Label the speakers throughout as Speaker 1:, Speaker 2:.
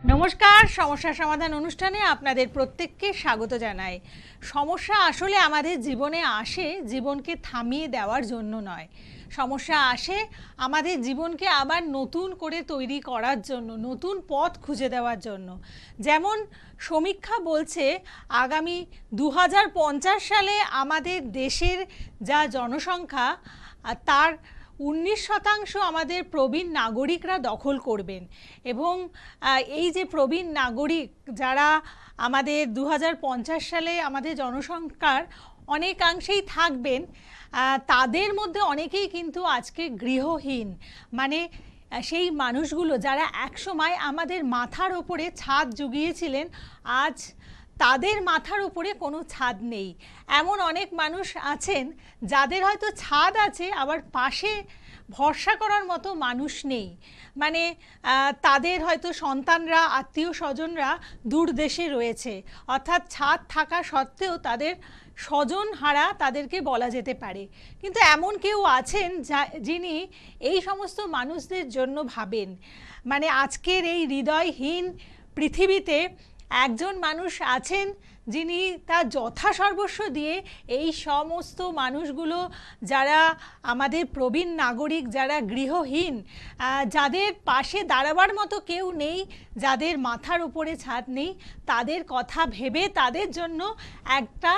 Speaker 1: নমস্কার, সমস্যা সমাধান অনুষ্ঠানে আপনাদের প্রত্যেককে স্বাগত জানাই। সমস্যা আসলে আমাদের জীবনে আসে জীবনকে থামিয়ে দেওয়ার জন্য নয়। সমস্যা আসে আমাদের জীবনকে আবার নতুন করে তৈরি করার জন্য, নতুন পথ খুঁজে দেওয়ার জন্য। যেমন সমীক্ষা বলছে আগামী 2050 সালে আমাদের দেশের যা জনসংখ্যা তার 19% আমাদের প্রবীণ নাগরিকরা দখল করবেন। এবং এই যে প্রবীণ নাগরিক যারা আমাদের 2050 সালে আমাদের জনসংখ্যার অনেকাংশেই থাকবেন, তাদের মধ্যে অনেকেই কিন্তু আজকে গৃহহীন। মানে সেই মানুষগুলো যারা একসময় আমাদের মাথার ওপরে ছাদ জুগিয়েছিলেন, আজ তাদের মাথার উপরে কোনো ছাদ নেই। এমন অনেক মানুষ আছেন যাদের হয়তো ছাদ আছে, আবার পাশে ভরসা করার মতো মানুষ নেই। মানে তাদের হয়তো সন্তানরা, আত্মীয় স্বজনরা দূর দেশে রয়েছে, অর্থাৎ ছাদ থাকা সত্ত্বেও তাদের স্বজন হারা তাদেরকে বলা যেতে পারে। কিন্তু এমন কেউ আছেন যিনি এই সমস্ত মানুষদের জন্য ভাবেন। মানে আজকের এই হৃদয়হীন পৃথিবীতে একজন মানুষ আছেন যিনি তার যথাসর্বস্ব দিয়ে এই সমস্ত মানুষগুলো, যারা আমাদের প্রবীণ নাগরিক, যারা গৃহহীন, যাদের পাশে দাঁড়াবার মতো কেউ নেই, যাদের মাথার উপরে ছাদ নেই, তাদের কথা ভেবে তাদের জন্য একটা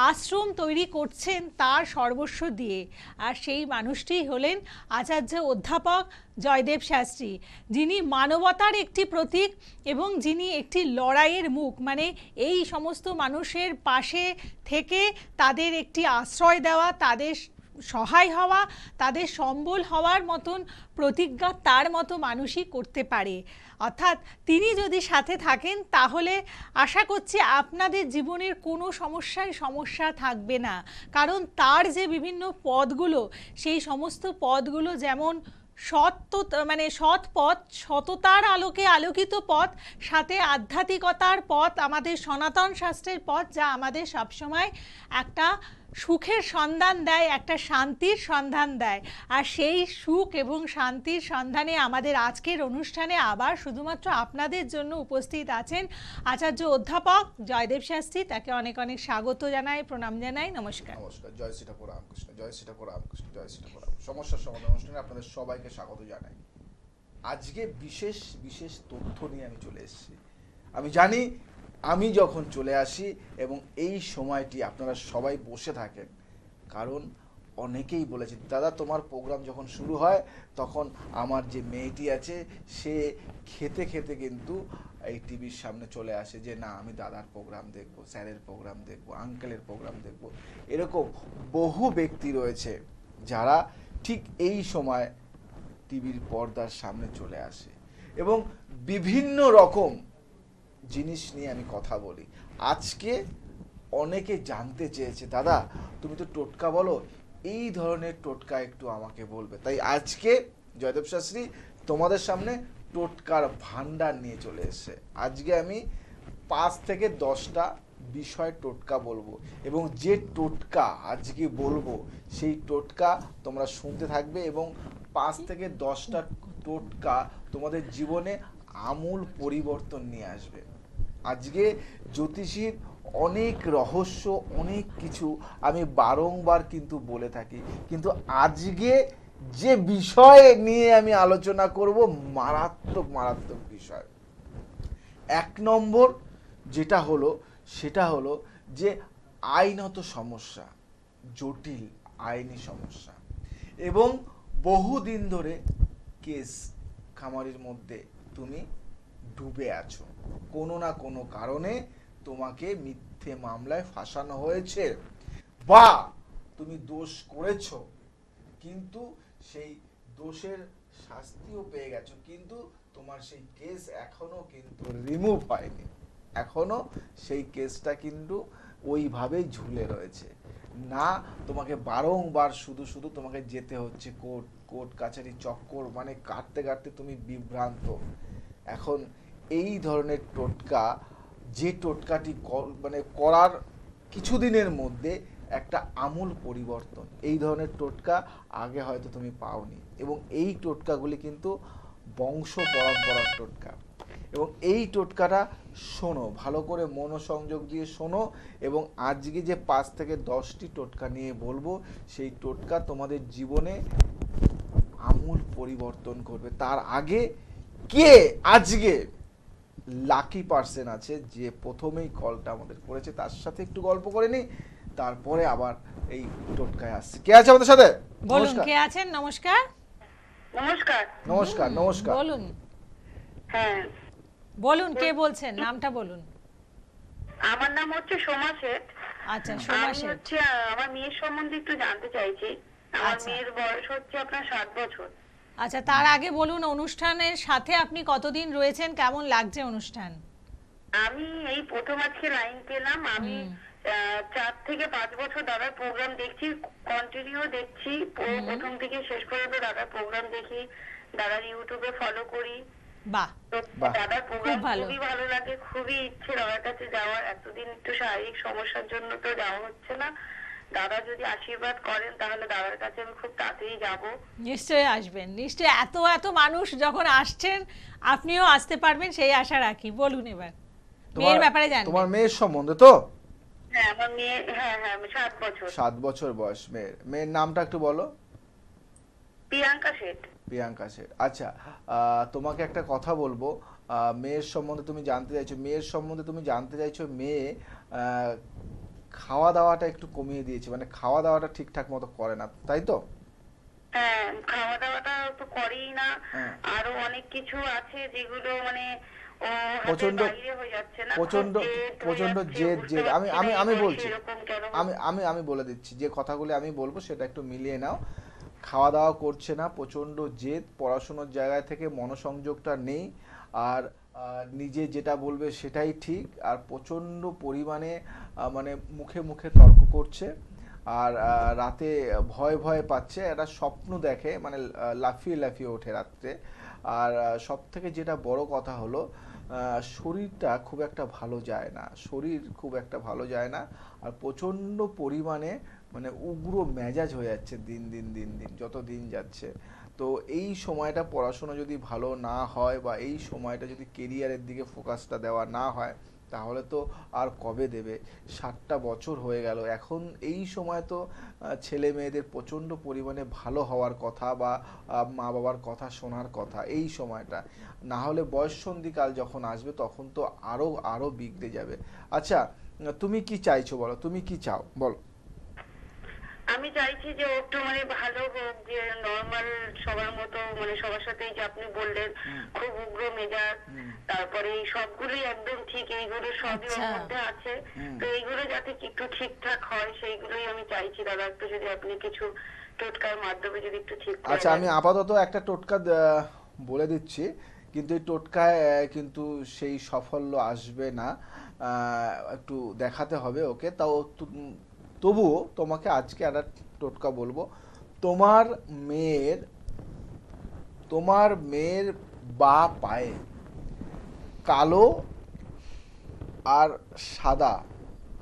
Speaker 1: আশ্রম তৈরি করছেন তার সর্বস্ব দিয়ে। আর সেই মানুষটি হলেন আচার্য অধ্যাপক জয়দেব শাস্ত্রী, যিনি মানবতার একটি প্রতীক এবং যিনি একটি লড়াইয়ের মুখ। মানে এই সমস্ত মানুষের পাশে থেকে তাদের একটি আশ্রয় দেওয়া, তাদের সহায় হওয়া, তাদের সম্বল হওয়ার মতন প্রতিজ্ঞা তার মতো মানুষই করতে পারে। অর্থাৎ তিনি যদি সাথে থাকেন তাহলে আশা করছি আপনাদের জীবনের কোনো সমস্যা থাকবে না। কারণ তার যে বিভিন্ন পথগুলো, সেই সমস্ত পথগুলো যেমন সৎ পথ, সততার আলোকে আলোকিত পথ, সাথে আধ্যাত্মিকতার পথ, আমাদের সনাতন শাস্ত্রের পথ, যা আমাদের সবসময় একটা সুখের সন্ধান দেয়, একটা শান্তির সন্ধান দেয়। আর সেই সুখ এবং শান্তির সন্ধানে আমাদের আজকের অনুষ্ঠানে আবার শুধুমাত্র আপনাদের জন্য উপস্থিত আছেন আচার্য অধ্যাপক জয়দেব শাস্ত্রী। তাকে অনেক অনেক স্বাগত জানাই, প্রণাম জানাই। নমস্কার।
Speaker 2: নমস্কার। জয় শ্রী ঠাকুর রামকৃষ্ণ, জয় শ্রী ঠাকুর রামকৃষ্ণ, জয় শ্রী ঠাকুর সমস্যার সমাধান অনুষ্ঠানে আপনাদের সবাইকে স্বাগত জানাই। আজকে বিশেষ বিশেষ তথ্য নিয়ে আমি চলে এসেছি। আমি জানি আমি যখন চলে আসি এবং এই সময়টি আপনারা সবাই বসে থাকেন, কারণ অনেকেই বলেছে দাদা তোমার প্রোগ্রাম যখন শুরু হয় তখন আমার যে মেয়েটি আছে সে খেতে খেতে কিন্তু এই টিভির সামনে চলে আসে যে না আমি দাদার প্রোগ্রাম দেখবো, স্যারের প্রোগ্রাম দেখবো, আঙ্কেলের প্রোগ্রাম দেখবো। এরকম বহু ব্যক্তি রয়েছে যারা ঠিক এই সময় টিভির পর্দার সামনে চলে আসে এবং বিভিন্ন রকম জিনিস নিয়ে আমি কথা বলি। আজকে অনেকে জানতে চেয়েছে দাদা তুমি তো টোটকা বলো, এই ধরনের টোটকা একটু আমাকে বলবে। তাই আজকে জয়দেব শাস্ত্রী তোমাদের সামনে টোটকার ভান্ডার নিয়ে চলে এসেছে। আজকে আমি 5 থেকে 10টা বিষয় টোটকা বলবো এবং যে টোটকা আজকে বলবো সেই টোটকা তোমরা শুনতে থাকবে এবং 5 থেকে 10টা টোটকা তোমাদের জীবনে আমূল পরিবর্তন নিয়ে আসবে। আজকে জ্যোতিষীর অনেক রহস্য, অনেক কিছু আমি বারংবার কিন্তু বলে থাকি, কিন্তু আজকে যে বিষয় নিয়ে আমি আলোচনা করব মারাত্মক মারাত্মক বিষয়। 1 নম্বর যেটা হলো সেটা হলো যে আইনত সমস্যা, জটিল আইনি সমস্যা এবং বহুদিন ধরে কেস খামারির মধ্যে তুমি ডুবে আছো। কোনো না কোনো কারণে তোমাকে মিথ্যে মামলায় ফাঁসানো হয়েছে বা তুমি দোষ করেছো, কিন্তু সেই দোষের শাস্তিও পেয়ে গেছো, কিন্তু তোমার সেই কেস এখনো কিন্তু রিমুভ হয়নি, এখনো সেই কেসটা কিন্তু ওইভাবেই ঝুলে রয়েছে। না তোমাকে বারংবার শুধু শুধু তোমাকে যেতে হচ্ছে কোর্ট কাছারি চক্কর, মানে কাটতে কাটতে তুমি বিভ্রান্ত। এখন এই ধরনের টোটকা, যে টোটকাটি মানে করার কিছুদিনের মধ্যে একটা আমূল পরিবর্তন, এই ধরনের টোটকা আগে হয়তো তুমি পাওনি এবং এই টোটকাগুলি কিন্তু বংশ পরম্পরার টোটকা। এবং এই টোটকাটা শোনো, ভালো করে মনোসংযোগ দিয়ে শোনো। এবং আজকে যে 5 থেকে 10টি টোটকা নিয়ে বলবো, সেই টোটকা তোমাদের জীবনে আমূল পরিবর্তন করবে। তার আগে কে আজকে লাকি পার্সন আছে যে প্রথমেই কলটা আমাদের করেছে, তার সাথে একটু গল্প করে নি, তারপরে আবার এই টোটকায় আসছে। কে আছে আমাদের সাথে?
Speaker 1: বলুন
Speaker 2: নমস্কার।
Speaker 1: কে আছেন? নমস্কার।
Speaker 3: নমস্কার।
Speaker 2: নমস্কার। নমস্কার।
Speaker 1: বলুন
Speaker 3: হ্যাঁ,
Speaker 1: বলুন কে বলছেন, নামটা বলুন।
Speaker 3: আমার নাম হচ্ছে সোমা শেঠ।
Speaker 1: আচ্ছা, সোমা
Speaker 3: আমি
Speaker 1: শেঠ।
Speaker 3: হচ্ছে আমার মেয়ের সম্বন্ধে একটু জানতে চাইছি। আমার
Speaker 1: আচ্ছা।
Speaker 3: মেয়ের বয়স হচ্ছে আপনার 7 বছর।
Speaker 1: আচ্ছা, তার আগে বলুন অনুষ্ঠানের সাথে আপনি কতদিন রয়েছেন, কেমন লাগছে অনুষ্ঠান?
Speaker 3: আমি এই প্রথম আজকে লাইন পেলাম। আমি 4 থেকে 5 বছর দাদার প্রোগ্রাম দেখছি, কন্টিনিউ দেখছি। প্রথম থেকে শেষ পর্যন্ত দাদার প্রোগ্রাম দেখি, দাদার ইউটিউবে ফলো করি।
Speaker 1: বাহ,
Speaker 3: তো
Speaker 2: বাহ।
Speaker 3: দাদার প্রোগ্রাম
Speaker 1: ভালো।
Speaker 3: খুবই ভালো লাগে, খুবই ইচ্ছে দাদার কাছে যাওয়ার। এতদিন একটু শারীরিক সমস্যার জন্য তো যাওয়া হচ্ছে না। দাদা যদি আশীর্বাদ করেন তাহলে দাদার কাছে আমি খুব তাড়াতাড়ি যাব।
Speaker 1: নিশ্চয়ই আসবেন, নিশ্চয়ই। এত এত মানুষ যখন আসছেন, আপনিও আসতে পারবেন সেই আশা রাখি। বলুন এবার মেয়ের ব্যাপারে জানবেন।
Speaker 2: তোমার মেয়ের সম্বন্ধে তো?
Speaker 3: হ্যাঁ, আমার মেয়ে, হ্যাঁ হ্যাঁ 7 বছর।
Speaker 2: 7 বছর বয়স মেয়ের। মেয়ের নামটা একটু বলো।
Speaker 3: প্রিয়াঙ্কা শেঠ।
Speaker 2: প্রিয়াঙ্কা শেঠ। আচ্ছা, তোমাকে একটা কথা বলবো। মেয়ের সম্বন্ধে তুমি জানতে চাইছো, মেয়ে খাওয়া দাওয়াটা একটু কমিয়ে দিয়েছে, মানে খাওয়া দাওয়াটা ঠিকঠাক মতো করে না, তাই তো?
Speaker 3: হ্যাঁ, খাওয়া দাওয়াটা তো করেই না।
Speaker 2: হ্যাঁ।
Speaker 3: আরো অনেক কিছু আছে যেগুলো মানে ও
Speaker 2: প্রচন্ড
Speaker 3: বাইরে হয়ে যাচ্ছে না,
Speaker 2: প্রচন্ড
Speaker 3: খুব জেদ হয়ে
Speaker 2: প্রচন্ড
Speaker 3: যাচ্ছে,
Speaker 2: জেদ
Speaker 3: বুঝতে
Speaker 2: জেদ আমি
Speaker 3: পারছি
Speaker 2: আমি
Speaker 3: না
Speaker 2: আমি
Speaker 3: এই
Speaker 2: বলছি,
Speaker 3: বয়সে এরকম কেন
Speaker 2: আমি আমি আমি বলে দিচ্ছি যে কথাগুলি আমি বলবো সেটা একটু মিলিয়ে নাও। খাওয়া দাওয়া করছে না, প্রচন্ড জেদ, পড়াশোনার জায়গা থেকে মনোসংযোগটা নেই, আর নিজে যেটা বলবে সেটাই ঠিক, আর প্রচন্ড পরিমাণে মানে মুখে মুখে তর্ক করছে, আর রাতে ভয় ভয় পাচ্ছে, একটা স্বপ্ন দেখে, মানে লাফিয়ে লাফিয়ে ওঠে রাত্রে। আর সব থেকে যেটা বড় কথা হলো, শরীরটা খুব একটা ভালো যায় না, আর প্রচণ্ড পরিমাণে মানে উগ্র মেজাজ হয়ে যাচ্ছে দিন দিন দিন দিন যত দিন যাচ্ছে। তো এই সময়টা পড়াশোনা যদি ভালো না হয়, বা এই সময়টা যদি কেরিয়ারের দিকে ফোকাসটা দেওয়া না হয়, তাহলে তো আর কবে দেবে? 7টা বছর হয়ে গেল, এখন এই সময় তো ছেলে মেয়েদের প্রচণ্ড পরিমাণে ভালো হওয়ার কথা, বা মা বাবার কথা শোনার কথা এই সময়টা। না হলে বয়ঃসন্ধিকাল যখন আসবে তখন তো আরো আরো বিগড়ে যাবে। আচ্ছা, তুমি কি চাইছো বলো, তুমি কি চাও বলো?
Speaker 3: আমি চাইছি যে ও একটু মানে ভালো হোক, যে নর্মাল সবার মতো, মানে সবার সাথে যে আপনি বললেন খুব উগ্র মেজাজ, তারপরে এই সবগুলোই একদম ঠিক, এইগুলো সবই ওর
Speaker 1: আচ্ছা।
Speaker 3: মধ্যে আছে। তো এইগুলো যাতে একটু ঠিকঠাক হয় সেইগুলোই আমি চাইছি দাদা, একটু যদি আপনি কিছু টোটকার মাধ্যমে যদি একটু ঠিক করে
Speaker 2: আচ্ছা,
Speaker 3: দেন।
Speaker 2: আমি আপাতত একটা টোটকা বলে দিচ্ছি, কিন্তু এই টোটকায় কিন্তু সেই সাফল্য আসবে না, একটু দেখাতে হবে ওকে। তাও তবুও তোমাকে আজকে একটা টোটকা বলবো। তোমার মেয়ের তোমার মেয়ের বা পায়ে কালো আর সাদা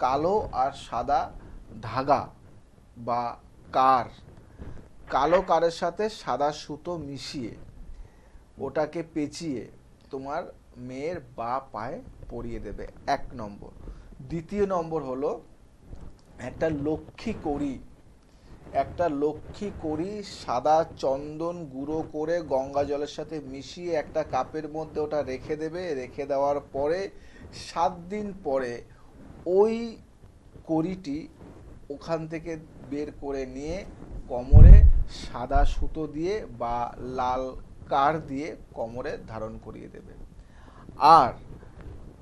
Speaker 2: কালো আর সাদা ধাগা বা কার, কালো কারের সাথে সাদা সুতো মিশিয়ে ওটাকে পেঁচিয়ে তোমার মেয়ের বা পায়ে পরিয়ে দেবে, 1 নম্বর। দ্বিতীয় নম্বর হলো একটা লক্ষ্মী কড়ি সাদা চন্দন গুঁড়ো করে গঙ্গা জলের সাথে মিশিয়ে একটা কাপের মধ্যে ওটা রেখে দেবে। রেখে দেওয়ার পরে 7 দিন পরে ওই কড়িটি ওখান থেকে বের করে নিয়ে কোমরে সাদা সুতো দিয়ে বা লাল কার দিয়ে কোমরে ধারণ করিয়ে দেবে। আর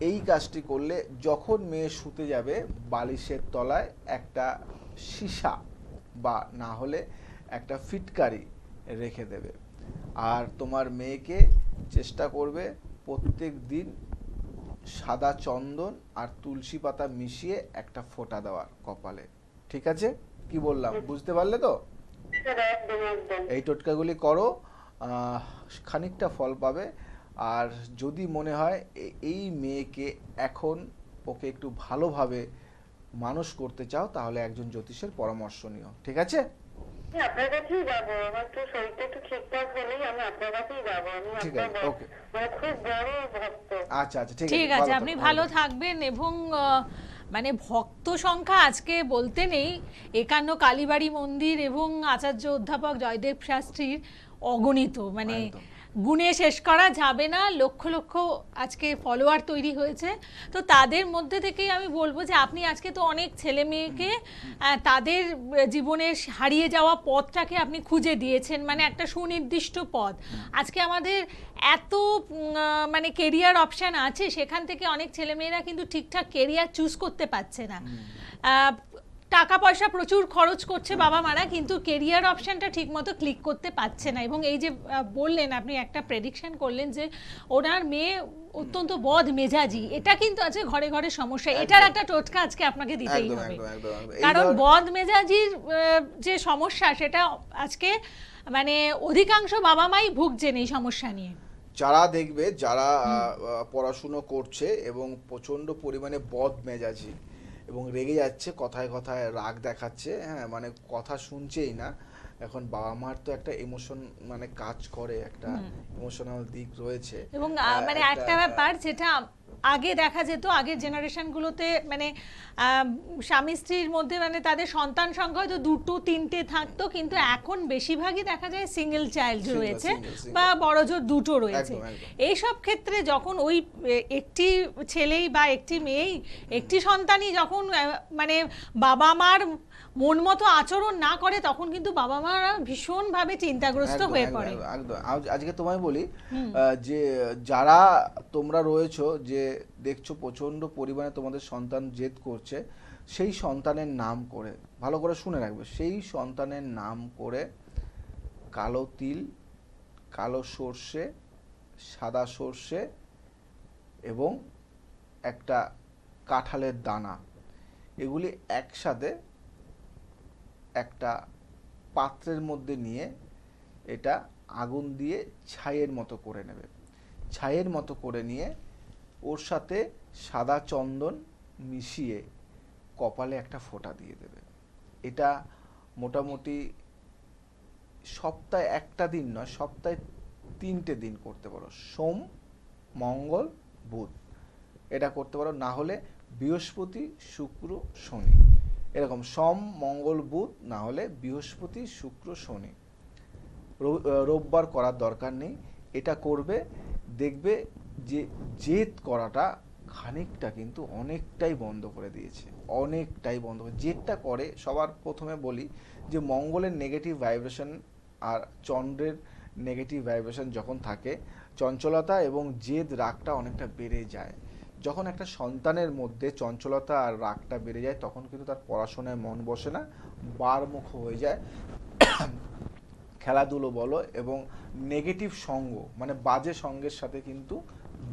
Speaker 2: এই কাজটি করলে যখন মেয়ে শুতে যাবে, বালিশের তলায় একটা সীসা বা না হলে একটা ফিটকারি রেখে দেবে। আর তোমার মেয়েকে চেষ্টা করবে প্রত্যেক দিন সাদা চন্দন আর তুলসী পাতা মিশিয়ে একটা ফোঁটা দেওয়ার কপালে। ঠিক আছে? কি বললাম, বুঝতে পারলে তো?
Speaker 3: একদম একদম।
Speaker 2: এই টোটকাগুলি করো, খানিকটা ফল পাবে। আর যদি মনে হয় এই মেয়েকে এখন ওকে একটু ভালোভাবে মানুষ করতে চাও, তাহলে একজন জ্যোতিষের পরামর্শ নিও। ঠিক আছে?
Speaker 3: আপনার কাছেই যাবো, আমার তো শরীরটা একটু ঠিকঠাক হলেই আমি আপনার কাছেই যাবো। আমি
Speaker 2: ঠিক
Speaker 3: আপনার
Speaker 2: আছে, ওকে।
Speaker 3: মানে খুব বড় ভক্ত।
Speaker 2: আচ্ছা আচ্ছা, ঠিক
Speaker 1: ঠিক
Speaker 2: আছে,
Speaker 1: আছে,
Speaker 2: ভালো
Speaker 1: আপনি
Speaker 2: থাকো,
Speaker 1: ভালো
Speaker 2: থাকো।
Speaker 1: থাকবেন। এবং মানে ভক্ত সংখ্যা আজকে বলতে নেই, একান্ন কালীবাড়ি মন্দির এবং আচার্য অধ্যাপক জয়দেব শাস্ত্রীর অগণিত, মানে
Speaker 2: একদম।
Speaker 1: গুণে শেষ করা যাবে না। লক্ষ লক্ষ আজকে ফলোয়ার তৈরি হয়েছে। তো তাদের মধ্যে থেকেই আমি বলবো যে আপনি আজকে তো অনেক ছেলে মেয়েকে তাদের জীবনের হারিয়ে যাওয়া পথটাকে আপনি খুঁজে দিয়েছেন, মানে একটা সুনির্দিষ্ট পথ। আজকে আমাদের এত মানে কেরিয়ার অপশান আছে, সেখান থেকে অনেক ছেলেমেয়েরা কিন্তু ঠিকঠাক কেরিয়ার চুজ করতে পারছে না। টাকা পয়সা প্রচুর খরচ করছে বাবা মারা, কিন্তু কেরিয়ার অপশানটা ঠিকমতো ক্লিক করতে পারছে না। এবং এই যে বললেন, আপনি একটা প্রেডিকশন করলেন যে ওনার মেয়ে অত্যন্ত বদ মেজাজি, এটা কিন্তু আছে ঘরে ঘরে সমস্যা। এটার একটা টোটকা আজকে আপনাকে দিতেই
Speaker 2: একদম
Speaker 1: হবে,
Speaker 2: একদম একদম একদম।
Speaker 1: কারণ
Speaker 2: এইবার
Speaker 1: বদ মেজাজির যে সমস্যা, সেটা আজকে মানে অধিকাংশ বাবা মাই ভুগছেন এই সমস্যা নিয়ে।
Speaker 2: যারা দেখবে, যারা পড়াশুনো করছে এবং প্রচন্ড পরিমাণে বদ মেজাজি এবং রেগে যাচ্ছে, কথায় কথায় রাগ দেখাচ্ছে, হ্যাঁ, মানে কথা শুনছেই না। এখন বাবা মার তো একটা ইমোশন মানে কাজ করে, একটা ইমোশনাল দিক রয়েছে।
Speaker 1: এবং মানে একটা ব্যাপার যেটা আগে দেখা যেত, আগের জেনারেশনগুলোতে মানে স্বামী স্ত্রীর মধ্যে মানে তাদের সন্তান সংখ্যা হয়তো দুটো তিনটে থাকতো, কিন্তু এখন বেশিরভাগই দেখা যায় সিঙ্গেল চাইল্ড রয়েছে বা বড়জোর দুটো রয়েছে। এইসব ক্ষেত্রে যখন ওই একটি ছেলেই বা একটি মেয়েই, একটি সন্তানই যখন মানে বাবা মার মন মতো আচরণ না করে, তখন কিন্তু বাবা মারা ভীষণভাবে চিন্তাগ্রস্ত হয়ে পড়ে।
Speaker 2: একদম। আজকে তোমায় বলি যে যারা তোমরা রয়েছো, যে দেখছো প্রচন্ড পরিমাণে তোমাদের সন্তান জেদ করছে, সেই সন্তানের নাম করে, ভালো করে শুনে রাখবে, সেই সন্তানের নাম করে কালো তিল, কালো সর্ষে, সাদা সর্ষে এবং একটা কাঁঠালের দানা, এগুলি একসাথে একটা পাত্রের মধ্যে নিয়ে এটা আগুন দিয়ে ছাইয়ের মতো করে নেবে। ছাইয়ের মতো করে নিয়ে ওর সাথে সাদা চন্দন মিশিয়ে কপালে একটা ফোঁটা দিয়ে দেবে। এটা মোটামুটি সপ্তাহে একটা দিন নয়, সপ্তাহে 3টে দিন করতে পারো, সোম, মঙ্গল, বুধ, এটা করতে পারো। না হলে বৃহস্পতি, শুক্র, শনি, এরকম সোম, মঙ্গল, বুধ, না হলে বৃহস্পতি, শুক্র, শনি। রোববার করার দরকার নেই। এটা করবে, দেখবে যে জেদ করাটা খানিকটা কিন্তু অনেকটাই বন্ধ করে দিয়েছে, অনেকটাই বন্ধ করে। জেদটা করে, সবার প্রথমে বলি যে মঙ্গলের নেগেটিভ ভাইব্রেশন আর চন্দ্রের নেগেটিভ ভাইব্রেশন যখন থাকে, চঞ্চলতা এবং জেদ, রাগটা অনেকটা বেড়ে যায়। যখন একটা সন্তানের মধ্যে চঞ্চলতা আর রাগটা বেড়ে যায়, তখন কিন্তু তার পড়াশোনায় মন বসে না, বারমুখ হয়ে যায়, খেলাধুলো বলো, এবং নেগেটিভ সঙ্গ মানে বাজে সঙ্গের সাথে কিন্তু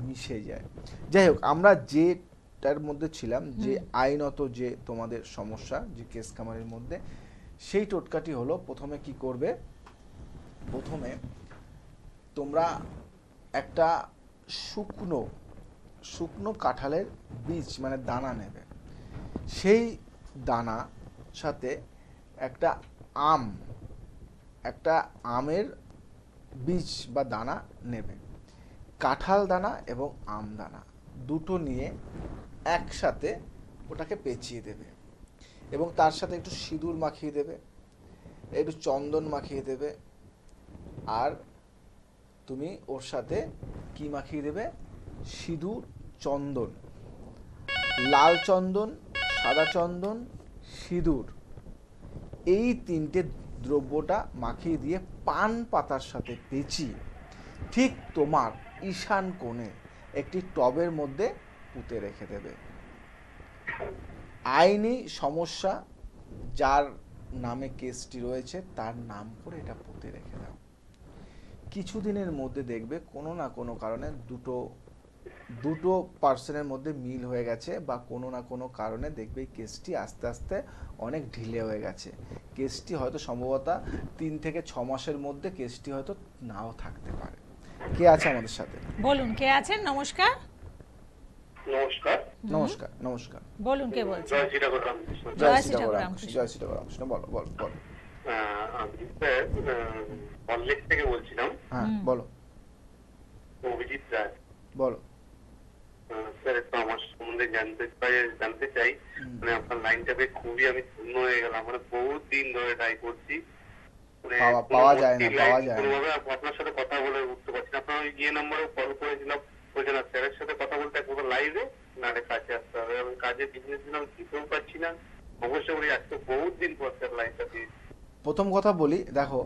Speaker 2: মিশে যায়। যাই হোক, আমরা যেটার মধ্যে ছিলাম, যে আইনত যে তোমাদের সমস্যা, যে কেস কামারির মধ্যে, সেই টোটকাটি হলো, প্রথমে কি করবে, প্রথমে তোমরা একটা শুকনো শুকনো কাঁঠালের বীজ মানে দানা নেবে। সেই দানা সাথে একটা আমের বীজ বা দানা নেবে। কাঁঠাল দানা এবং আম দানা দুটো নিয়ে একসাথে ওটাকে পেঁচিয়ে দেবে এবং তার সাথে একটু সিঁদুর মাখিয়ে দেবে, একটু চন্দন মাখিয়ে দেবে, আর তুমি ওর সাথে কি মাখিয়ে দেবে, সিঁদুর, চন্দন, লাল চন্দন, সাদা চন্দন, সিঁদুর, এই 3টে দ্রব্যটা মাখিয়ে দিয়ে পান পাতার সাথে পেঁচিয়ে ঠিক তোমার ঈশান কোণে একটি টবের মধ্যে পুঁতে রেখে দেবে। আইনি সমস্যা যার নামে কেসটি রয়েছে তার নাম করে এটা পুঁতে রেখে দাও। কিছুদিনের মধ্যে দেখবে কোনো না কোনো কারণে দুটো পার্সনের মধ্যে মিল হয়ে গেছে, বা কোনো না কোনো কারণে দেখবে এই কেসটি আস্তে আস্তে অনেক ঢিলে হয়ে গেছে। কেসটি হয়তো সম্ভবত 3 থেকে 6 মাসের মধ্যে কেসটি হয়তো নাও থাকতে পারে। কে আছে আমাদের সাথে?
Speaker 1: বলুন, কে আছেন? নমস্কার।
Speaker 3: নমস্কার।
Speaker 2: নমস্কার। নমস্কার।
Speaker 1: বলুন, কে বলছেন?
Speaker 3: জয় শ্রীরাম।
Speaker 1: জয় শ্রীরাম।
Speaker 2: জয় শ্রীরাম। বলো বলো বলো।
Speaker 4: আমি স্যার কলেজ থেকে বলছিলাম,
Speaker 2: হ্যাঁ বলো
Speaker 4: অভিজিৎ রায়।
Speaker 2: বলো।
Speaker 4: স্যার একটু আমার সম্বন্ধে জানতে চাই। মানে আপনার লাইনটা পেয়ে খুবই আমি ধন্য হয়ে গেলাম। মানে বহুত দিন ধরে ট্রাই করছি, মানে
Speaker 2: পাওয়া যায় না, পাওয়া যায় না।
Speaker 4: কোনোভাবে আপনার সাথে কথা বলে উঠতে পারছি না। আপনার ওই নাম্বারে কল করেছিলাম, বলছেন না স্যারের সাথে কথা বলতে একবার লাইভে না রে কাজে আসতে হবে। আমি কাজে বিজনেস দিলাম, দিতেও পারছি না। অবশ্যই বলি আজকে বহুত দিন পর স্যার লাইনটা পেয়েছি।
Speaker 2: প্রথম কথা বলি, দেখো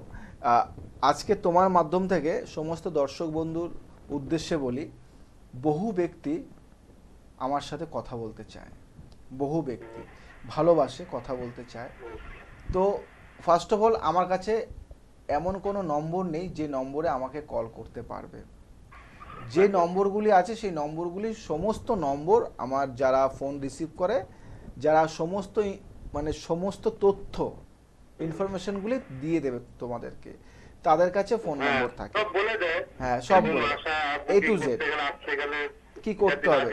Speaker 2: আজকে তোমার মাধ্যম থেকে সমস্ত দর্শক বন্ধুর উদ্দেশ্যে বলি, বহু ব্যক্তি আমার সাথে কথা বলতে চায়, বহু ব্যক্তি ভালোবাসে, কথা বলতে চায়। তো ফার্স্ট অফ অল আমার কাছে এমন কোনো নম্বর নেই যে নম্বরে আমাকে কল করতে পারবে। যে নম্বরগুলি আছে সেই নম্বরগুলি সমস্ত নম্বর আমার যারা ফোন রিসিভ করে, যারা সমস্ত তথ্য ইনফরমেশনগুলি দিয়ে দেবে তোমাদেরকে, তাদের কাছে ফোন নম্বর থাকে।
Speaker 4: সব বলে দেয়।
Speaker 2: হ্যাঁ সব বলে, A to Z কি করতে হবে।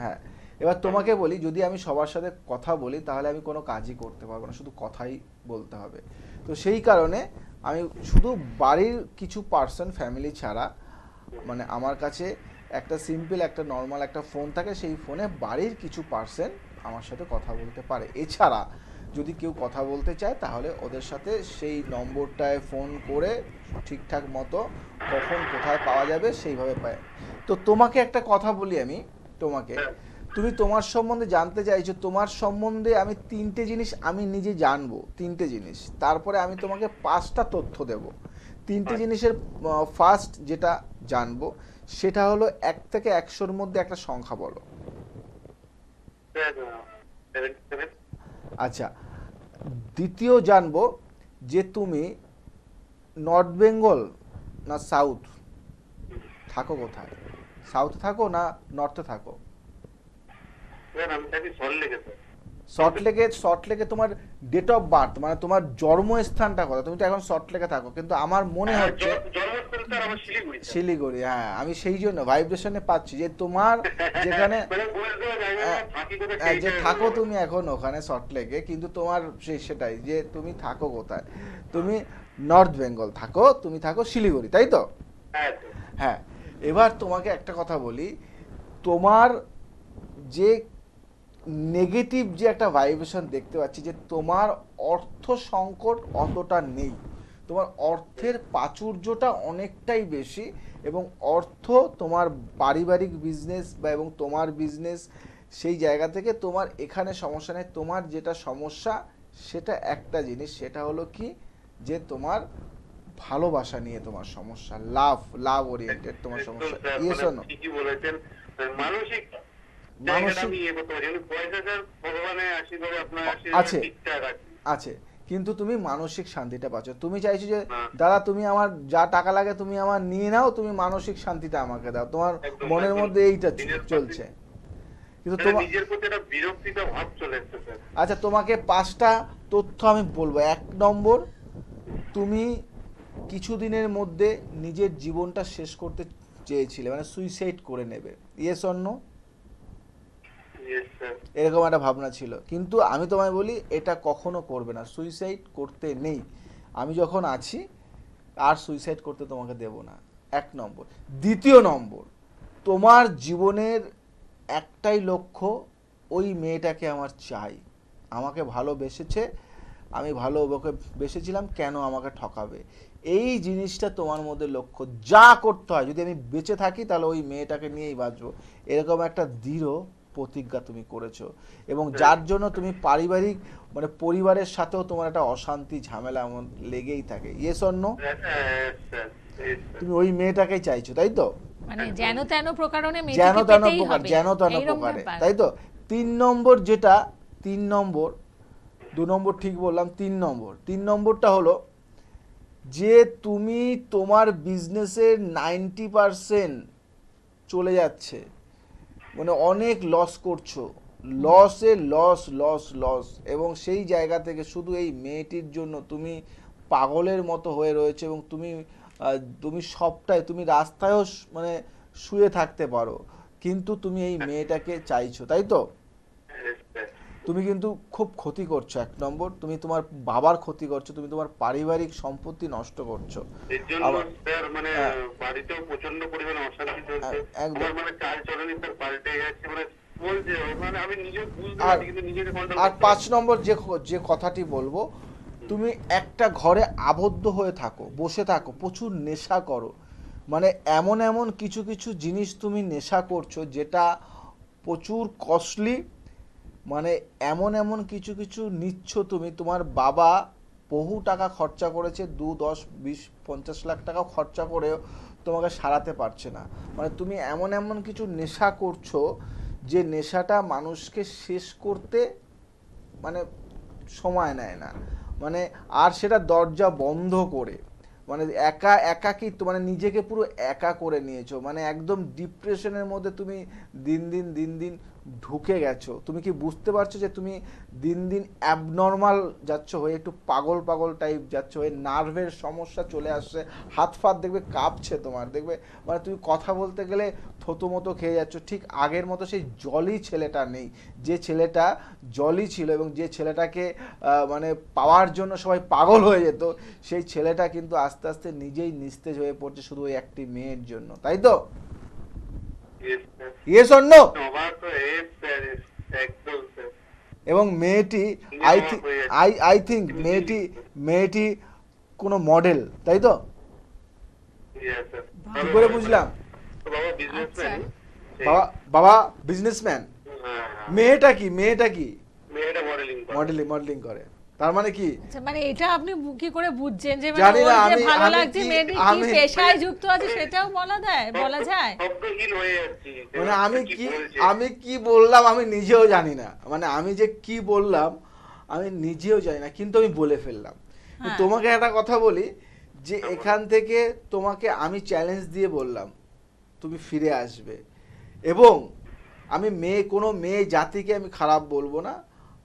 Speaker 2: হ্যাঁ, এবার তোমাকে বলি, যদি আমি সবার সাথে কথা বলি তাহলে আমি কোনো কাজই করতে পারবো না, শুধু কথাই বলতে হবে। তো সেই কারণে আমি শুধু বাড়ির কিছু পার্সন, ফ্যামিলি ছাড়া, মানে আমার কাছে একটা সিম্পল একটা নর্মাল একটা ফোন থাকে, সেই ফোনে বাড়ির কিছু পার্সন আমার সাথে কথা বলতে পারে। এছাড়া যদি কেউ কথা বলতে চায় তাহলে ওদের সাথে সেই নম্বরটায় ফোন করে ঠিকঠাক মতো কখন কোথায় পাওয়া যাবে সেইভাবে পায়। তো তোমাকে একটা কথা বলি আমি তোমাকে, তুমি তোমার সম্বন্ধে জানতে চাইছো, তোমার সম্বন্ধে আমি 3টে জিনিস আমি নিজে জানবো, 3টে জিনিস, তারপরে আমি তোমাকে 5টা তথ্য দেব। 3টে জিনিসের ফার্স্ট যেটা জানবো সেটা হলো 1 থেকে 100-র মধ্যে একটা সংখ্যা বলো। আচ্ছা, দ্বিতীয় জানবো যে তুমি নর্থ বেঙ্গল না সাউথ থাকো, কোথায় সাউথে থাকো না নর্থে থাকো? সল্টলেকে তোমার ডেট অফ বার্থ মানে তোমার জন্মস্থানটা কথা, তুমি তো এখন সল্টলেকে থাকো, কিন্তু আমার মনে হচ্ছে শিলিগুড়ি। হ্যাঁ, আমি সেই জন্য ভাইব্রেশনে পাচ্ছি যে তোমার যেখানে যে থাকো তুমি এখন ওখানে সল্টলেকে, কিন্তু তোমার সেটাই যে তুমি থাকো কোথায়, তুমি নর্থ বেঙ্গল থাকো, তুমি থাকো শিলিগুড়ি, তাই তো? হ্যাঁ, এবার তোমাকে একটা কথা বলি, তোমার যে নেগেটিভ যে একটা ভাইব্রেশন দেখতে পাচ্ছি, যে তোমার অর্থ সংকট অতটা নেই, তোমার অর্থের প্রাচুর্যটা অনেকটাই বেশি, এবং অর্থ তোমার পারিবারিক বিজনেস বা এবং তোমার বিজনেস, সেই জায়গা থেকে তোমার এখানে সমস্যা নেই। তোমার যেটা সমস্যা সেটা একটা জিনিস, সেটা হলো কি, যে তোমার ভালোবাসা নিয়ে তোমার সমস্যা, লাভ ওরিয়েন্টেড তোমার সমস্যা। Yes or no?
Speaker 4: মানসিক
Speaker 2: আছে আছে, কিন্তু তুমি মানসিক শান্তিটা পাচ্ছ। তুমি চাইছো যে দাদা তুমি আমার যা টাকা লাগে তুমি আমার নিয়ে নাও, তুমি মানসিক শান্তিটা আমাকে দাও, তোমার মনের মধ্যে এইটা চলছে। কিন্তু তোমার
Speaker 4: নিজের প্রতি একটা বিরক্তিকর ভাব চলে এসেছে স্যার।
Speaker 2: আচ্ছা, তোমাকে 5টা তথ্য আমি বলবো। 1 নম্বর, তুমি কিছুদিনের মধ্যে নিজের জীবনটা শেষ করতে চেয়েছিলে, মানে সুইসাইড করে নেবে। Yes or no? এরকম একটা ভাবনা ছিল, কিন্তু আমি তোমায় বলি এটা কখনো করবে না, সুইসাইড করতে নেই। আমি যখন আছি আর সুইসাইড করতে তোমাকে দেব না, 1 নম্বর। দ্বিতীয় নম্বর, তোমার জীবনের একটাই লক্ষ্য, ওই মেয়েটাকে আমার চাই, আমাকে ভালোবেসেছে, আমি ভালো ওকে বেসেছিলাম, কেন আমাকে ঠকাবে, এই জিনিসটা তোমার মধ্যে লক্ষ্য। যা করতে হয়, যদি আমি বেঁচে থাকি তাহলে ওই মেয়েটাকে নিয়েই বাঁচবো, এরকম একটা দৃঢ় প্রতিজ্ঞা তুমি করেছো, এবং যার জন্য তুমি পারিবারিক মানে পরিবারের সাথেও তোমার একটা অশান্তি ঝামেলা লেগেই থাকে। Yes or no? তুমি ওই মেয়েটাকেই চাইছো, তাই তো?
Speaker 1: মানে যেন তেন প্রকারে
Speaker 2: যেন তেন প্রকারে, তাই তো? 3 নম্বর যেটা, 3 নম্বর, 2 নম্বর ঠিক বললাম, 3 নম্বরটা হলো যে তুমি তোমার বিজনেসের 90% চলে যাচ্ছে, মানে অনেক লস করছো, লস, এবং সেই জায়গা থেকে শুধু এই মেয়েটির জন্য তুমি পাগলের মতো হয়ে রয়েছে, এবং তুমি সবটাই, তুমি রাস্তায়ও মানে শুয়ে থাকতে পারো, কিন্তু তুমি এই মেয়েটাকে চাইছো, তাই তো? তুমি কিন্তু খুব ক্ষতি করছো। 1 নম্বর, তুমি তোমার বাবার ক্ষতি করছো, তুমি তোমার পারিবারিক সম্পত্তি নষ্ট করছো।
Speaker 4: এর জন্য
Speaker 2: আবার-
Speaker 4: স্যার মানে বাড়িতেও প্রচন্ড পরিমাণে অশান্তি চলছে।
Speaker 2: একদম।
Speaker 4: আমার মানে চাল চলনি স্যার পাল্টে যাচ্ছে, মানে বলছে মানে আমি নিজেও বুঝতে
Speaker 2: আর-
Speaker 4: পারছি কিন্তু নিজেকে কন্ট্রোল
Speaker 2: আর 5 নম্বর যে কথাটি বলবো, তুমি একটা ঘরে আবদ্ধ হয়ে থাকো, বসে থাকো, প্রচুর নেশা করো, মানে এমন এমন কিছু কিছু জিনিস তুমি নেশা করছো যেটা প্রচুর কস্টলি, মানে এমন এমন কিছু কিছু নিচ্ছ তুমি। তোমার বাবা বহু টাকা খরচা করেছে, 2, 10, 20, 50 লাখ টাকা খরচা করেও তোমাকে সারাতে পারছে না। মানে তুমি এমন এমন কিছু নেশা করছো যে নেশাটা মানুষকে শেষ করতে মানে সময় নেয় না, মানে আর সেটা দরজা বন্ধ করে, মানে একাকিত্ব, মানে নিজেকে পুরো একা করে নিয়েছো, মানে একদম ডিপ্রেশনের মধ্যে তুমি দিন দিন ঢুকে গেছো। তুমি কি বুঝতে পারছো যে তুমি দিন দিন অ্যাবনর্মাল যাচ্ছ হয়ে, একটু পাগল পাগল টাইপ যাচ্ছ হয়ে, নার্ভের সমস্যা চলে আসছে, হাত ফাত দেখবে কাঁপছে তোমার, দেখবে মানে তুমি কথা বলতে গেলে থতমতো খেয়ে যাচ্ছ। ঠিক আগের মতো সেই জলি ছেলেটা নেই, যে ছেলেটা জলি ছিল এবং যে ছেলেটাকে মানে পাওয়ার জন্য সবাই পাগল হয়ে যেত, সেই ছেলেটা কিন্তু আস্তে আস্তে নিজেই নিস্তেজ হয়ে পড়ছে শুধু ওই একটি মেয়ের জন্য, তাই তো? Yes or no?
Speaker 4: অবাক হয়ে স্যার, একদম স্যার।
Speaker 2: এবং মেয়েটি আই থিঙ্ক মেয়েটি কোনো মডেল, তাই তো?
Speaker 4: Yes, sir.
Speaker 2: কি করে বুঝলাম?
Speaker 4: তো বাবা বিজনেসম্যান।
Speaker 2: বাবা বিজনেসম্যান, মেয়েটা কি
Speaker 4: মেয়েটা
Speaker 2: মডেলিং করে, তার মানে কি?
Speaker 1: আচ্ছা, মানে এটা আপনি কি করে বুঝছেন যে
Speaker 2: জানি না,
Speaker 1: ওর যে
Speaker 2: আমি-
Speaker 1: ভালো
Speaker 2: আমি
Speaker 1: লাগছে
Speaker 2: কি-
Speaker 1: মেয়েটি কি
Speaker 2: আমি-
Speaker 1: পেশায় যুক্ত আছে সেটাও বলা যায়?
Speaker 4: শব্দহীন হয়ে যাচ্ছি।
Speaker 2: মানে আমি
Speaker 4: বলছে?
Speaker 2: কি বললাম আমি নিজেও জানি না, মানে আমি যে কি বললাম আমি নিজেও জানি না, কিন্তু আমি বলে ফেললাম।
Speaker 1: হ্যাঁ।
Speaker 2: তোমাকে একটা কথা বলি, যে এখান থেকে তোমাকে আমি চ্যালেঞ্জ দিয়ে বললাম তুমি ফিরে আসবে, এবং আমি কোনো মেয়ে জাতিকে আমি খারাপ বলবো না,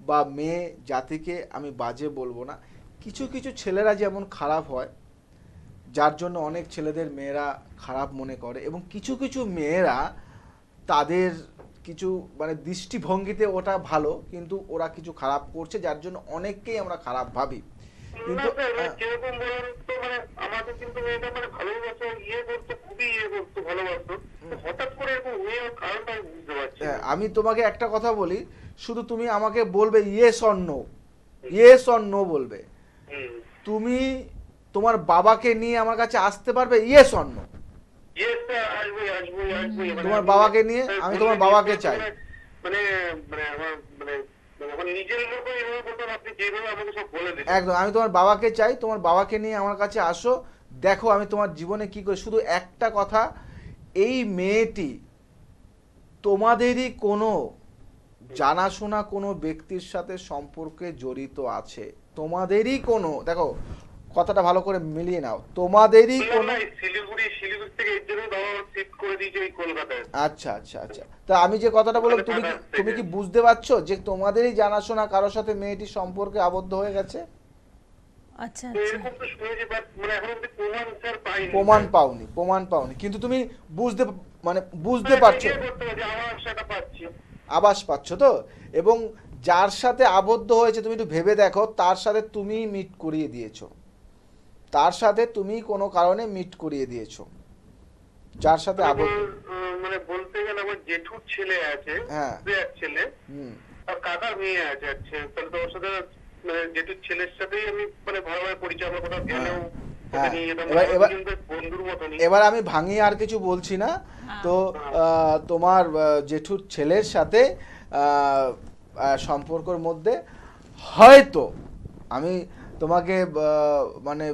Speaker 2: বা মেয়ে জাতিকে আমি বাজে বলবো না। কিছু কিছু ছেলেরা যেমন খারাপ হয়, যার জন্য অনেক ছেলেদের মেয়েরা খারাপ মনে করে, এবং কিছু কিছু মেয়েরা তাদের কিছু মানে দৃষ্টিভঙ্গিতে ওটা ভালো, কিন্তু ওরা কিছু খারাপ করছে যার জন্য অনেককেই আমরা খারাপ ভাবি।
Speaker 4: না
Speaker 2: কিন্তু
Speaker 4: স্যার, মানে যেরকম বলুন তো, মানে আমাকে কিন্তু মেয়েটা মানে ভালোবাসা করতো, খুবই করতো, ভালোবাসতো। তো হঠাৎ করে এরকম হয়ে যাওয়ার কারণটা আমি বুঝতে পারছি না।
Speaker 2: হ্যাঁ, আমি তোমাকে একটা কথা বলি, শুধু তুমি আমাকে বলবে ইয়েস অর নো বলবে।
Speaker 4: হুম।
Speaker 2: তুমি তোমার বাবাকে নিয়ে আমার কাছে আসতে পারবে yes or no?
Speaker 4: Yes, sir, আসবোই। মানে
Speaker 2: তোমার
Speaker 4: আমি-
Speaker 2: বাবাকে নিয়ে, আমি তোমার বাবাকে চাই।
Speaker 4: মানে আমার আমার নিজের লোক এভাবে বলতাম, আপনি যেভাবে আমাকে সব বলে দিলেন।
Speaker 2: একদম, আমি তোমার বাবাকে চাই, তোমার বাবাকে নিয়ে আমার কাছে আসো, দেখো আমি তোমার জীবনে কি করি। শুধু একটা কথা, এই মেয়েটি তোমাদেরই কোনো জানাশোনা কোনো ব্যক্তির সাথে সম্পর্কে জড়িত আছে, তোমাদেরই কোনো, দেখো কথাটা ভালো করে মিলিয়ে নাও, তোমাদেরই কোনো।
Speaker 4: শিলিগুড়ি থেকে এর জন্য বাবা শিফট করে দিয়েছে এই কলকাতায়।
Speaker 2: আচ্ছা, তা আমি যে কথাটা বললাম, তুমি কি বুঝতে পারছো যে তোমাদেরই জানাশোনা কারোর সাথে মেয়েটি সম্পর্কে আবদ্ধ হয়ে গেছে?
Speaker 1: আচ্ছা
Speaker 4: তো এরকম তো শুনেছি, বাট মানে এখন অব্দি প্রমাণ স্যার পাইনি।
Speaker 2: প্রমাণ পাওনি, কিন্তু তুমি বুঝতে পারছো,
Speaker 4: আমার সেটা পাচ্ছি।
Speaker 2: আভাস পাচ্ছ তো? এবং যার সাথে আবদ্ধ হয়েছে তুমি একটু ভেবে দেখো, তার সাথে তুমি মিট করিয়ে দিয়েছো, তার সাথে তুমি কোনো কারণে মিট করিয়ে দিয়েছো, যার সাথে আবদ্ধ।
Speaker 4: মানে বলতে গেলে আমার জেঠুর ছেলে আছে,
Speaker 2: হ্যাঁ।
Speaker 4: এক ছেলে, আর কাকার মেয়ে আছে, তাহলে তো ওর সাথে মানে জেঠুর ছেলের সাথেই আমি মানে ভালোভাবে পরিচয়, আমরা কোথাও গেলেও ওকে নিয়ে যেতাম, বন্ধুর মতনই।
Speaker 2: এবার আমি ভাঙিয়ে আর কিছু বলছি না, তো তোমার জেঠুর ছেলের সাথে সম্পর্কের মধ্যে হয়তো আমি তোমাকে মানে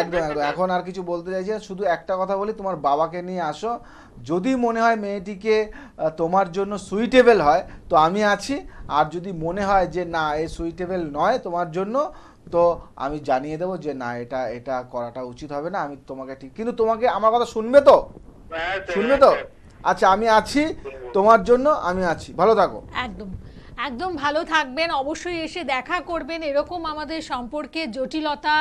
Speaker 2: একদম এখন আর কিছু বলতে চাইছি না, শুধু একটা কথা বলি, তোমার বাবাকে নিয়ে আসো, যদি মনে হয় মেয়েটিকে তোমার জন্য সুইটেবল হয় তো আমি আছি, আর যদি মনে হয় যে না এ সুইটেবল নয় তোমার জন্য, তো আমি জানিয়ে দেবো যে না এটা করাটা উচিত হবে না। আমি তোমাকে কিন্তু তোমাকে আমার কথা শুনবে তো? আচ্ছা, আমি আছি তোমার জন্য, আমি আছি, ভালো থাকো।
Speaker 1: একদম। একদম ভালো থাকবেন, অবশ্যই এসে দেখা করবেন। এরকম আমাদের সম্পর্কে জটিলতা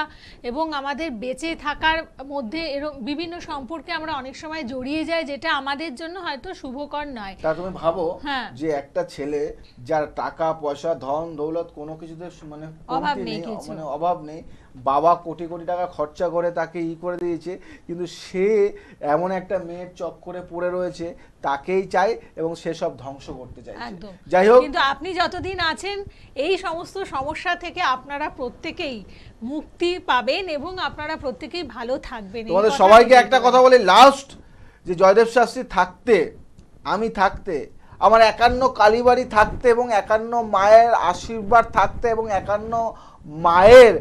Speaker 1: এবং আমাদের বেঁচে থাকার মধ্যে এরকম বিভিন্ন সম্পর্কে আমরা অনেক সময় জড়িয়ে যাই, যেটা আমাদের জন্য হয়তো শুভকর নয়।
Speaker 2: তা তুমি ভাবো
Speaker 1: হ্যাঁ।
Speaker 2: যে একটা ছেলে যার টাকা পয়সা ধন দৌলত কোনো কিছুতে মানে
Speaker 1: অভাব
Speaker 2: কমতি
Speaker 1: নেই
Speaker 2: নেই,
Speaker 1: কিছু।
Speaker 2: মানে অভাব নেই, বাবা কোটি কোটি টাকা খরচা করে তাকে করে দিয়েছে, কিন্তু সে এমন একটা মেয়ের চক্করে পড়ে রয়েছে, তাকেই চায় এবং সে সব ধ্বংস করতে চাইছে।
Speaker 1: একদম।
Speaker 2: যাই হোক,
Speaker 1: কিন্তু আপনি যতদিন আছেন এই সমস্ত সমস্যা থেকে আপনারা প্রত্যেকেই মুক্তি পাবেন এবং আপনারা প্রত্যেকেই ভালো থাকবেন। এই
Speaker 2: তোমাদের
Speaker 1: কথা
Speaker 2: সবাইকে
Speaker 1: আমি
Speaker 2: একটা
Speaker 1: বলতে
Speaker 2: কথা বলি লাস্ট, যে জয়দেব শাস্ত্রী থাকতে, আমি থাকতে, আমার 51 কালীবাড়ি থাকতে এবং 51 মায়ের আশীর্বাদ থাকতে এবং 51 মায়ের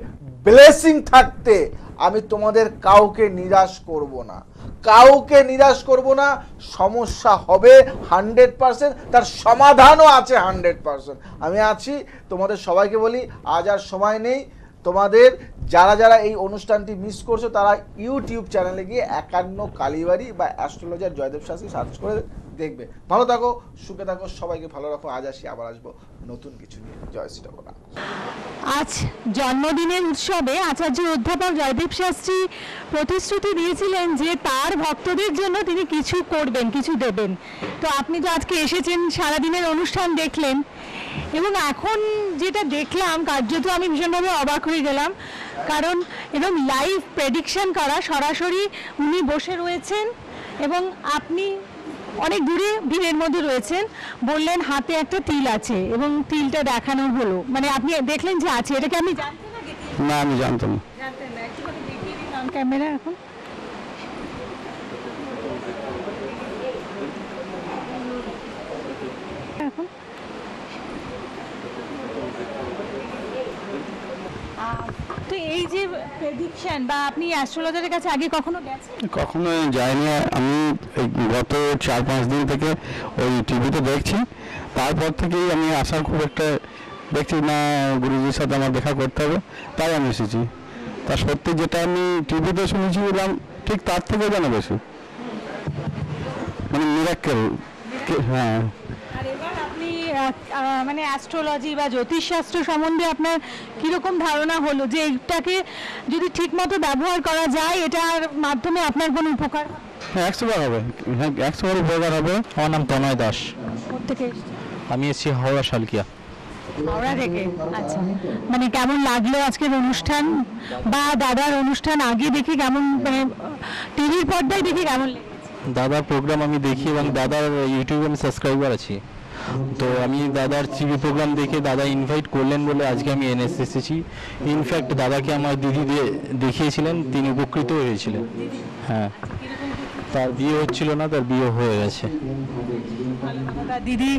Speaker 2: ব্লেসিং থাকতে আমি তোমাদের কাউকে নিরাশ করব না, কাউকে নিরাশ করব না। সমস্যা হবে 100%, তার সমাধানও আছে 100%। আমি আছি। তোমাদের সবাইকে বলি আজ আর সময় নেই, তোমাদের যারা যারা এই অনুষ্ঠানটি মিস করছো তারা ইউটিউব চ্যানেলে গিয়ে 51 কালীবাড়ি বা অ্যাস্ট্রোলজার জয়দেব শাস্ত্রী সার্চ করে দেখবে। ভালো থাকো, সুখে থাকো, সবাইকে ভালো রাখো। আজ আসি, আবার আসবো নতুন কিছু নিয়ে। জয় শ্রীরাম।
Speaker 5: আজ জন্মদিনের উৎসবে আচার্য অধ্যাপক জয়দেব শাস্ত্রী প্রতিশ্রুতি দিয়েছিলেন যে তার ভক্তদের জন্য তিনি কিছু করবেন, কিছু দেবেন। তো আপনি তো আজকে এসেছেন, সারাদিনের অনুষ্ঠান দেখলেন এবং এখন যেটা দেখলাম কার্যত আমি ভীষণভাবে অবাক হয়ে গেলাম, কারণ এবং লাইভ প্রেডিকশন করা, সরাসরি উনি বসে রয়েছেন এবং আপনি অনেক দূরে ভিড়ের মধ্যে রয়েছেন, বললেন হাতে একটা তিল আছে এবং তিলটা দেখানো হলো, মানে আপনি দেখলেন যে আছে। এটাকে আপনি জানতেন আগে?
Speaker 6: না, আমি জানতাম না।
Speaker 5: জানতেন না, একটুখানি দেখিয়ে দিন অন ক্যামেরা এখন। এখন তো এই যে প্রেডিকশন বা আপনি অ্যাস্ট্রোলজারের কাছে আগে কখনো গেছেন?
Speaker 6: কখনো যাইনি। আমি এই গত 4-5 দিন থেকে ওই টিভিতে দেখছি, তারপর থেকেই আমি আসার খুব একটা দেখছি না, গুরুজির সাথে আমার দেখা করতে হবে, তাই আমি এসেছি। তা সত্যি যেটা আমি টিভিতে শুনেছিলাম ঠিক তার থেকে যেন বেশি, মানে মিরাক্কেল। হ্যাঁ।
Speaker 5: আর এবার আপনি মানে অ্যাস্ট্রোলজি বা জ্যোতিষশাস্ত্র সম্বন্ধে আপনার কীরকম ধারণা হলো, যে এইটাকে যদি ঠিকমতো ব্যবহার করা যায় এটার মাধ্যমে আপনার কোনো উপকার?
Speaker 6: হ্যাঁ, 100বার হবে। হ্যাঁ, 100বার উপকার হবে। আমার নাম তনয় দাস,
Speaker 5: প্রত্যেকে
Speaker 6: আমি এসেছি হাওড়া শালকিয়া।
Speaker 5: হাওড়া থেকে। আচ্ছা, মানে কেমন লাগলো আজকের অনুষ্ঠান বা দাদার অনুষ্ঠান আগে দেখে কেমন, মানে টিভির পর্দায় দেখে কেমন লেগেছে?
Speaker 6: দাদার প্রোগ্রাম আমি দেখি এবং দাদার ইউটিউবে আমি সাবস্ক্রাইবার আছি, তো আমি দাদার টিভি প্রোগ্রাম দেখে দাদা ইনভাইট করলেন বলে আজকে আমি এসেছি। ইনফ্যাক্ট দাদাকে আমার দিদি দেখিয়েছিলেন, তিনি উপকৃত হয়েছিলেন। হ্যাঁ, তার বিয়ে হচ্ছিল না, তার বিয়ে হয়ে গেছে।
Speaker 5: দিদি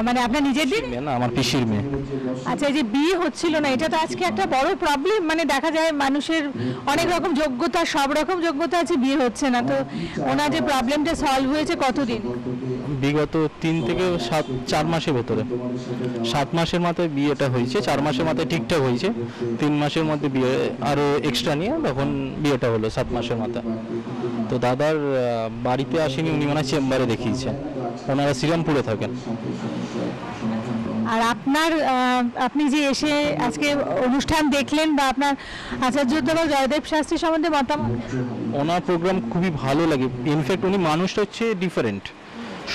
Speaker 5: মানে আপনার নিজের দিদি?
Speaker 6: না, আমার পিসির মেয়ে।
Speaker 5: আচ্ছা, এই যে বিয়ে হচ্ছিল না, এটা তো আজকে একটা বড় প্রবলেম। মানে দেখা যায় মানুষের অনেক রকম যোগ্যতা, সব রকম যোগ্যতা আছে, বিয়ে হচ্ছে না। তো ওনার যে প্রবলেমটা সলভ হয়েছে কতদিন?
Speaker 6: বিগত 3 থেকে 4 মাসের ভেতরে, 7 মাসের মাথায় বিয়েটা হয়েছে, 4 মাসের মাথায় ঠিকঠাক হয়েছে, 3 মাসের মধ্যে বিয়ে আরও এক্সট্রা নিয়ে তখন বিয়েটা হলো 7 মাসের মাথায়। তো দাদার বাড়িতে আসেনি, উনি মানে চেম্বারে দেখিয়েছেন, ওনারা শ্রীরামপুরে থাকেন।
Speaker 5: আর আপনার আপনি যে এসে আজকে অনুষ্ঠান দেখলেন বা আপনার আচার্য অধ্যাপক জয়দেব শাস্ত্রী সম্বন্ধে মতামত?
Speaker 6: ওনার প্রোগ্রাম খুবই ভালো লাগে। ইনফ্যাক্ট উনি মানুষটা হচ্ছে ডিফারেন্ট।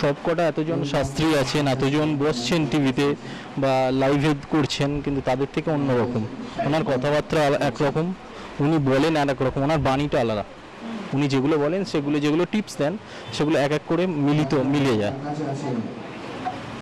Speaker 6: সব কটা এতজন শাস্ত্রী আছেন, এতজন বসছেন টিভিতে বা লাইভে করছেন, কিন্তু তাদের থেকে অন্যরকম। ওনার কথাবার্তা একরকম, উনি বলেন আর একরকম, ওনার বাণীটা আলাদা। উনি যেগুলো বলেন সেগুলো, যেগুলো টিপস দেন সেগুলো এক এক করে মিলিয়ে যায়।